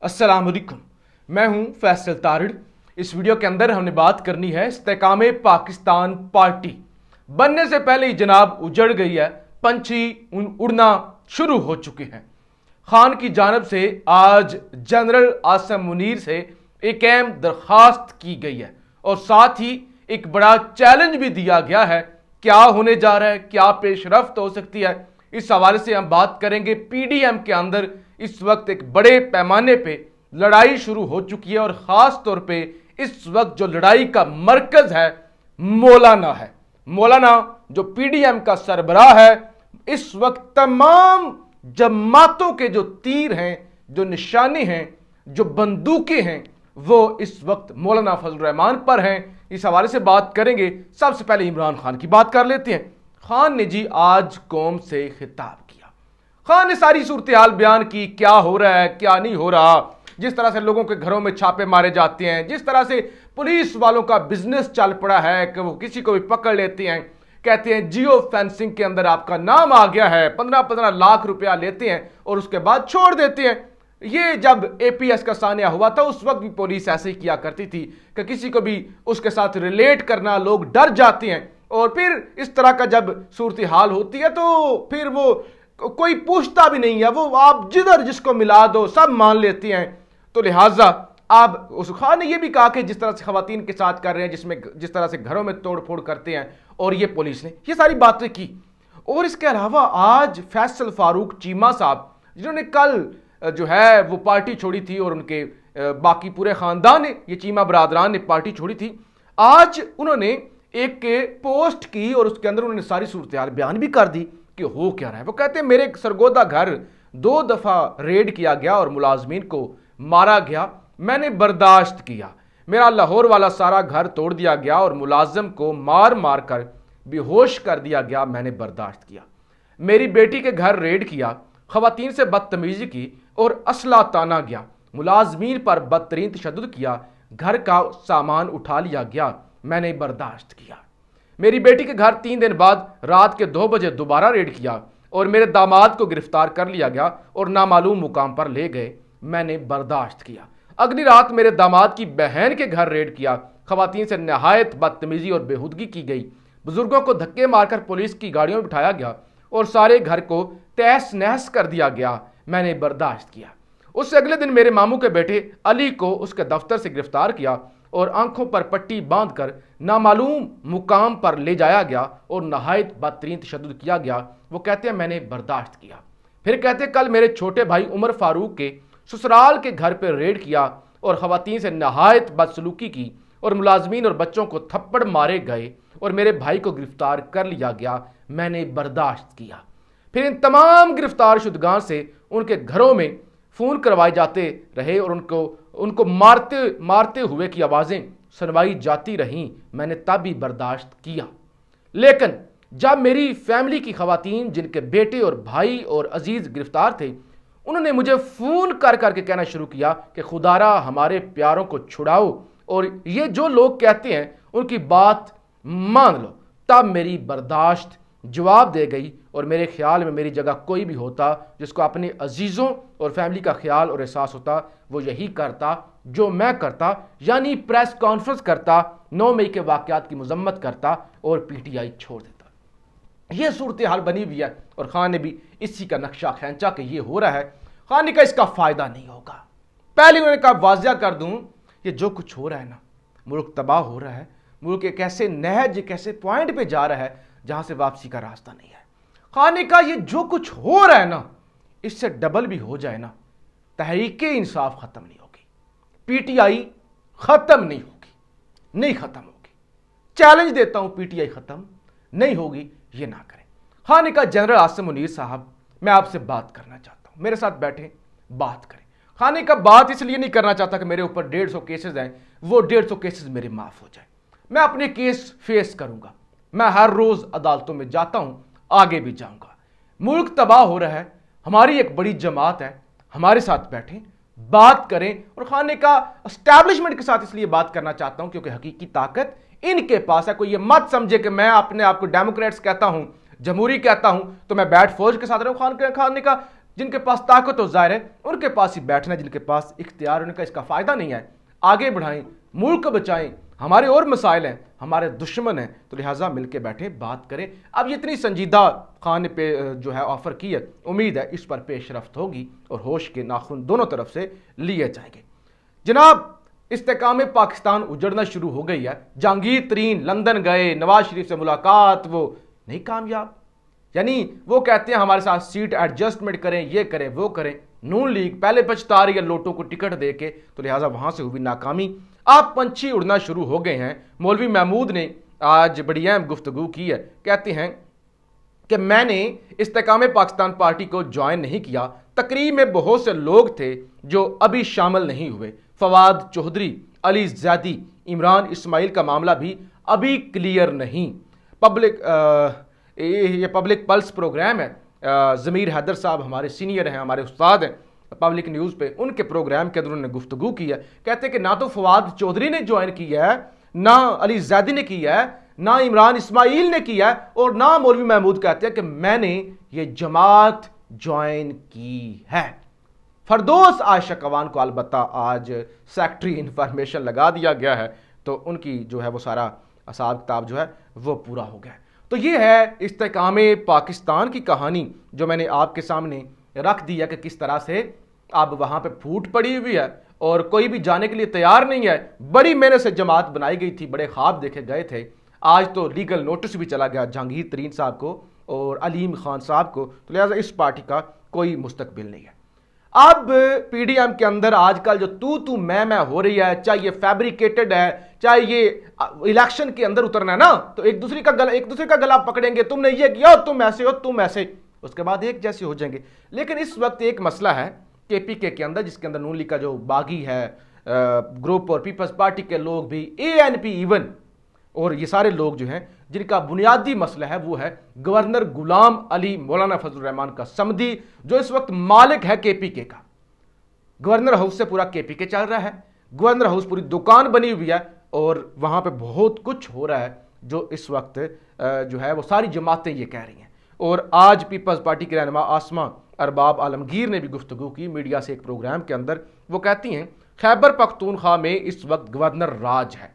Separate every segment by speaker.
Speaker 1: अस्सलाम वालेकुम, मैं हूं फैसल तारिड़। इस वीडियो के अंदर हमने बात करनी है इस्तेकाम पाकिस्तान पार्टी बनने से पहले ही जनाब उजड़ गई है, पंछी उड़ना शुरू हो चुके हैं। खान की जानब से आज जनरल आसिम मुनीर से एक अहम दरखास्त की गई है और साथ ही एक बड़ा चैलेंज भी दिया गया है। क्या होने जा रहा है, क्या पेशरफ्त हो सकती है, इस हवाले से हम बात करेंगे। पीडीएम के अंदर इस वक्त एक बड़े पैमाने पे लड़ाई शुरू हो चुकी है और खास तौर पे इस वक्त जो लड़ाई का मरकज है मौलाना है। मौलाना जो पीडीएम का सरबराह है, इस वक्त तमाम जमातों के जो तीर हैं, जो निशाने हैं, जो बंदूकें हैं, वो इस वक्त मौलाना फजल रहमान पर हैं। इस हवाले से बात करेंगे। सबसे पहले इमरान खान की बात कर लेते हैं। खान ने जी आज कौम से खिताब किया। खान ने सारी सूरत हाल बयान की, क्या हो रहा है क्या नहीं हो रहा, जिस तरह से लोगों के घरों में छापे मारे जाते हैं, जिस तरह से पुलिस वालों का बिजनेस चल पड़ा है कि वो किसी को भी पकड़ लेते हैं, कहते हैं जियो फेंसिंग के अंदर आपका नाम आ गया है, 15-15 लाख रुपया लेते हैं और उसके बाद छोड़ देते हैं। ये जब एपीएस का सानिया हुआ था उस वक्त भी पुलिस ऐसे ही किया करती थी कि किसी को भी उसके साथ रिलेट करना, लोग डर जाते हैं और फिर इस तरह का जब सूरत हाल होती है तो फिर वो कोई पूछता भी नहीं है, वो आप जिधर जिसको मिला दो सब मान लेते हैं। तो लिहाजा अब उस खान ने यह भी कहा कि जिस तरह से खवातीन के साथ कर रहे हैं, जिस तरह से घरों में तोड़ फोड़ करते हैं, और ये पुलिस ने ये सारी बातें की। और इसके अलावा आज फैसल फारूक चीमा साहब, जिन्होंने कल जो है वो पार्टी छोड़ी थी और उनके बाकी पूरे खानदान ने, ये चीमा बरादरान ने पार्टी छोड़ी थी, आज उन्होंने एक पोस्ट की और उसके अंदर उन्होंने सारी सूरत हाल बयान भी कर दी कि हो क्या रहा है। वो कहते हैं मेरे सरगोदा घर 2 दफा रेड किया गया और मुलाजमीन को मारा गया, मैंने बर्दाश्त किया। मेरा लाहौर वाला सारा घर तोड़ दिया गया और मुलाजिम को मार मार कर बेहोश कर दिया गया, मैंने बर्दाश्त किया। मेरी बेटी के घर रेड किया, खवातीन से बदतमीजी की और असला ताना गया, मुलाजमीन पर बदतरीन तशद्दुद किया, घर का सामान उठा लिया गया, मैंने बर्दाश्त किया। मेरी बेटी के घर 3 दिन बाद रात के 2 बजे दोबारा रेड किया और मेरे दामाद को गिरफ्तार कर लिया गया और नामालूम मुकाम पर ले गए, मैंने बर्दाश्त किया। अगली रात मेरे दामाद की बहन के घर रेड किया, खवातीन से नहायत बदतमीजी और बेहुदगी की गई, बुजुर्गों को धक्के मारकर पुलिस की गाड़ियों में बिठाया गया और सारे घर को तहस नहस कर दिया गया, मैंने बर्दाश्त किया। उससे अगले दिन मेरे मामू के बेटे अली को उसके दफ्तर से गिरफ्तार किया और आंखों पर पट्टी बांधकर नामालूम मुकाम पर ले जाया गया और नहायत बदतरीन तशद्दुद किया गया। वो कहते हैं मैंने बर्दाश्त किया। फिर कहते कल मेरे छोटे भाई उमर फारूक के ससुराल के घर पर रेड किया और खवातीन से नहायत बदसलूकी की और मुलाजमीन और बच्चों को थप्पड़ मारे गए और मेरे भाई को गिरफ्तार कर लिया गया, मैंने बर्दाश्त किया। फिर इन तमाम गिरफ्तार शुदगान से उनके घरों में फ़ोन करवाए जाते रहे और उनको मारते हुए की आवाज़ें सुनवाई जाती रहीं, मैंने तब भी बर्दाश्त किया। लेकिन जब मेरी फैमिली की खवातीन जिनके बेटे और भाई और अजीज़ गिरफ्तार थे, उन्होंने मुझे फ़ोन कर करके कहना शुरू किया कि खुदारा हमारे प्यारों को छुड़ाओ और ये जो लोग कहते हैं उनकी बात मान लो, तब मेरी बर्दाश्त जवाब दे गई और मेरे ख्याल में मेरी जगह कोई भी होता जिसको अपने अजीज़ों और फैमिली का ख्याल और एहसास होता, वो यही करता जो मैं करता, यानी प्रेस कॉन्फ्रेंस करता, 9 मई के वाक़यात की मजम्मत करता और पीटीआई छोड़ देता। ये सूरत हाल बनी हुई है और खान ने भी इसी का नक्शा खींचा कि ये हो रहा है। खान ने कहा इसका फ़ायदा नहीं होगा। पहले उन्होंने कहा वाज़िया कर दूँ, ये जो कुछ हो रहा है ना, मुल्क तबाह हो रहा है, मुल्क एक ऐसे नहज एक ऐसे पॉइंट पे जा रहा है जहां से वापसी का रास्ता नहीं है। खान ने कहा ये जो कुछ हो रहा है ना, इससे डबल भी हो जाए ना, तहरीक इंसाफ खत्म नहीं होगी, पीटीआई खत्म नहीं होगी, नहीं खत्म होगी। चैलेंज देता हूं, पीटीआई खत्म नहीं होगी, ये ना करें। खान ने कहा जनरल आसिम मुनीर साहब, मैं आपसे बात करना चाहता हूं, मेरे साथ बैठे बात करें। खान ने कहा बात इसलिए नहीं करना चाहता कि मेरे ऊपर 150 केसेस हैं, वो 150 केसेस मेरे माफ हो जाए, मैं अपने केस फेस करूंगा, मैं हर रोज अदालतों में जाता हूं, आगे भी जाऊंगा। मुल्क तबाह हो रहा है, हमारी एक बड़ी जमात है, हमारे साथ बैठें बात करें। और खान ने कहा एस्टैब्लिशमेंट के साथ इसलिए बात करना चाहता हूं क्योंकि हकीकी ताकत इनके पास है। कोई ये मत समझे कि मैं अपने आप को डेमोक्रेट्स कहता हूं, जमहूरी कहता हूं तो मैं बैठ फौज के साथ रहूं। खान ने कहा جن کے پاس طاقت و ظاہر ہے ان کے پاس ہی بیٹھنا ہے، جن کے پاس اختیار ان کا اس کا فائدہ نہیں ہے، آگے بڑھائیں، ملک کو بچائیں، ہمارے اور مسائل ہیں، ہمارے دشمن ہیں، تو لہٰذا مل کے بیٹھیں، بات کریں۔ اب یہ اتنی سنجیدہ خان نے جو ہے آفر کی ہے، امید ہے اس پر پیش رفت ہوگی اور ہوش کے ناخن دونوں طرف سے لیے جائیں گے۔ جناب استحکام پاکستان اجڑنا شروع ہو گئی ہے۔ جہانگیر ترین لندن گئے، نواز شریف سے ملاقات، وہ نہیں کامیاب، یعنی وہ کہتے ہیں ہمارے ساتھ سیٹ ایڈجسٹمنٹ کریں، یہ کریں وہ کریں، نون لیگ پہلے پچھتا رہی ہے لوٹوں کو ٹکٹ دے کے، تو لہٰذا وہاں سے ہوئی ناکامی۔ آپ پنچھی اڑنا شروع ہو گئے ہیں۔ مولوی محمود نے آج بڑی اہم گفتگو کی ہے، کہتے ہیں کہ میں نے استحکام پاکستان پارٹی کو جوائن نہیں کیا، تقریب میں بہت سے لوگ تھے جو ابھی شامل نہیں ہوئے، فواد چودھری، علی زیدی، عمران اسماعیل کا معاملہ بھی ابھی کلیئر نہیں۔ یہ پبلک پلس پروگرام ہے، ضمیر حیدر صاحب ہمارے سینئر ہیں، ہمارے استاد ہیں پبلک نیوز پہ، ان کے پروگرام کے اندر انہوں نے گفتگو کی ہے، کہتے ہیں کہ نہ تو فواد چودھری نے جوائن کیا ہے، نہ علی زیدی نے کیا ہے، نہ عمران اسماعیل نے کیا ہے، اور نہ مولوی محمود کہتے ہیں کہ میں نے یہ جماعت جوائن کی ہے۔ فردوس عائشہ کوان کو البتہ آج سیکٹری انفارمیشن لگا دیا گیا ہے، تو ان کی جو ہے وہ سارا حساب کتاب جو ہے وہ پورا ہو گیا ہے۔ تو یہ ہے استحکام پاکستان کی کہانی جو میں نے آپ کے سامنے رکھ دی ہے کہ کس طرح سے اب وہاں پہ پھوٹ پڑی ہوئی ہے اور کوئی بھی جانے کے لیے تیار نہیں ہے۔ بڑی محنت سے جماعت بنائی گئی تھی، بڑے خواب دیکھے گئے تھے، آج تو لیگل نوٹس بھی چلا گیا جہانگیر ترین صاحب کو اور علیم خان صاحب کو، تو لہٰذا اس پارٹی کا کوئی مستقبل نہیں ہے۔ اب پی ڈی ایم کے اندر آج کل جو تو میں ہو رہی ہے، چاہے یہ فیبریکیٹڈ ہے، چاہے یہ الیکشن کے اندر اترنا ہے نا، تو ایک دوسرے کا گلا پکڑیں گے، تم نے یہ کیا، تم ایسے ہو، تم ایسے، اس کے بعد ایک جیسے ہو جائیں گے۔ لیکن اس وقت ایک مسئلہ ہے کے پی کے اندر، جس کے اندر نون لیگ کا جو باغی ہے گروپ اور پیپلز پارٹی کے لوگ بھی، اے این پی ایون، اور یہ سارے لوگ جو ہیں جن کا بنیادی مسئلہ ہے وہ ہے گورنر غلام علی مولانا فضل الرحمان کا سمدھی، جو اس وقت مالک ہے کے پی کے کا۔ گورنر ہاؤس سے پورا کے پی کے چل رہا ہے، گورنر ہاؤس پوری دکان بنی ہوئی ہے، اور وہاں پہ بہت کچھ ہو رہا ہے جو اس وقت جو ہے وہ ساری جماعتیں یہ کہہ رہی ہیں۔ اور آج پیپلز پارٹی کے رہنما آسمہ ارباب عالمگیر نے بھی گفتگو کی میڈیا سے ایک پروگرام کے اندر، وہ کہتی ہیں خیبر پختونخوا میں اس وقت گورنر راج ہے،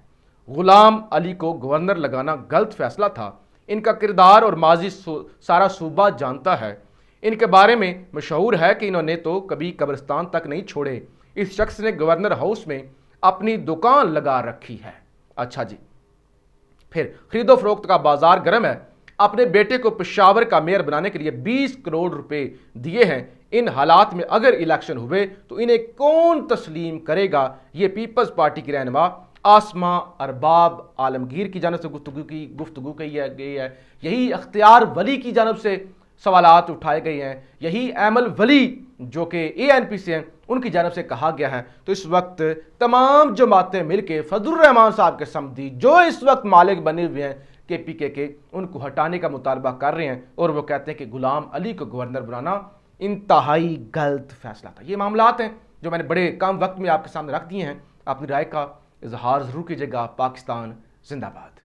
Speaker 1: غلام علی کو گورنر لگانا غلط فیصلہ تھا، ان کا کردار اور ماضی سارا صوبہ جانتا ہے، ان کے بارے میں مشہور ہے کہ انہوں نے تو کبھی قبرستان تک نہیں چھوڑے، اس شخص نے گورنر ہاؤس میں اپنی دکان لگا رکھی ہے۔ اچھا جی، پھر خرید و فروخت کا بازار گرم ہے، اپنے بیٹے کو پشاور کا میئر بنانے کے لیے 20 کروڑ روپے دیے ہیں، ان حالات میں اگر الیکشن ہوئے تو انہیں کون تسلیم کرے گا؟ یہ پیپلز پارٹی کی رہنما آسمہ ارباب عالمگیر کی جانب سے گفتگو کی گئی ہے، یہی اختیار ولی کی جانب سے سوالات اٹھائے گئے ہیں، یہی ایمل ولی جو کہ اے این پی سے ہیں ان کی جانب سے کہا گیا ہے۔ تو اس وقت تمام جماعتیں مل کے فضل الرحمان صاحب کے سمدھی جو اس وقت مالک بنے ہوئے ہیں کے پی کے ان کو ہٹانے کا مطالبہ کر رہے ہیں، اور وہ کہتے ہیں کہ غلام علی کو گورنر بنانا انتہائی غلط فیصلہ تھا۔ یہ معاملات ہیں جو میں نے بڑے کم وقت میں آپ کے سامنے رکھ دیے ہیں، اپنی رائے کا اظہار ضرور کیجیے گا۔ پاکستان زندہ باد۔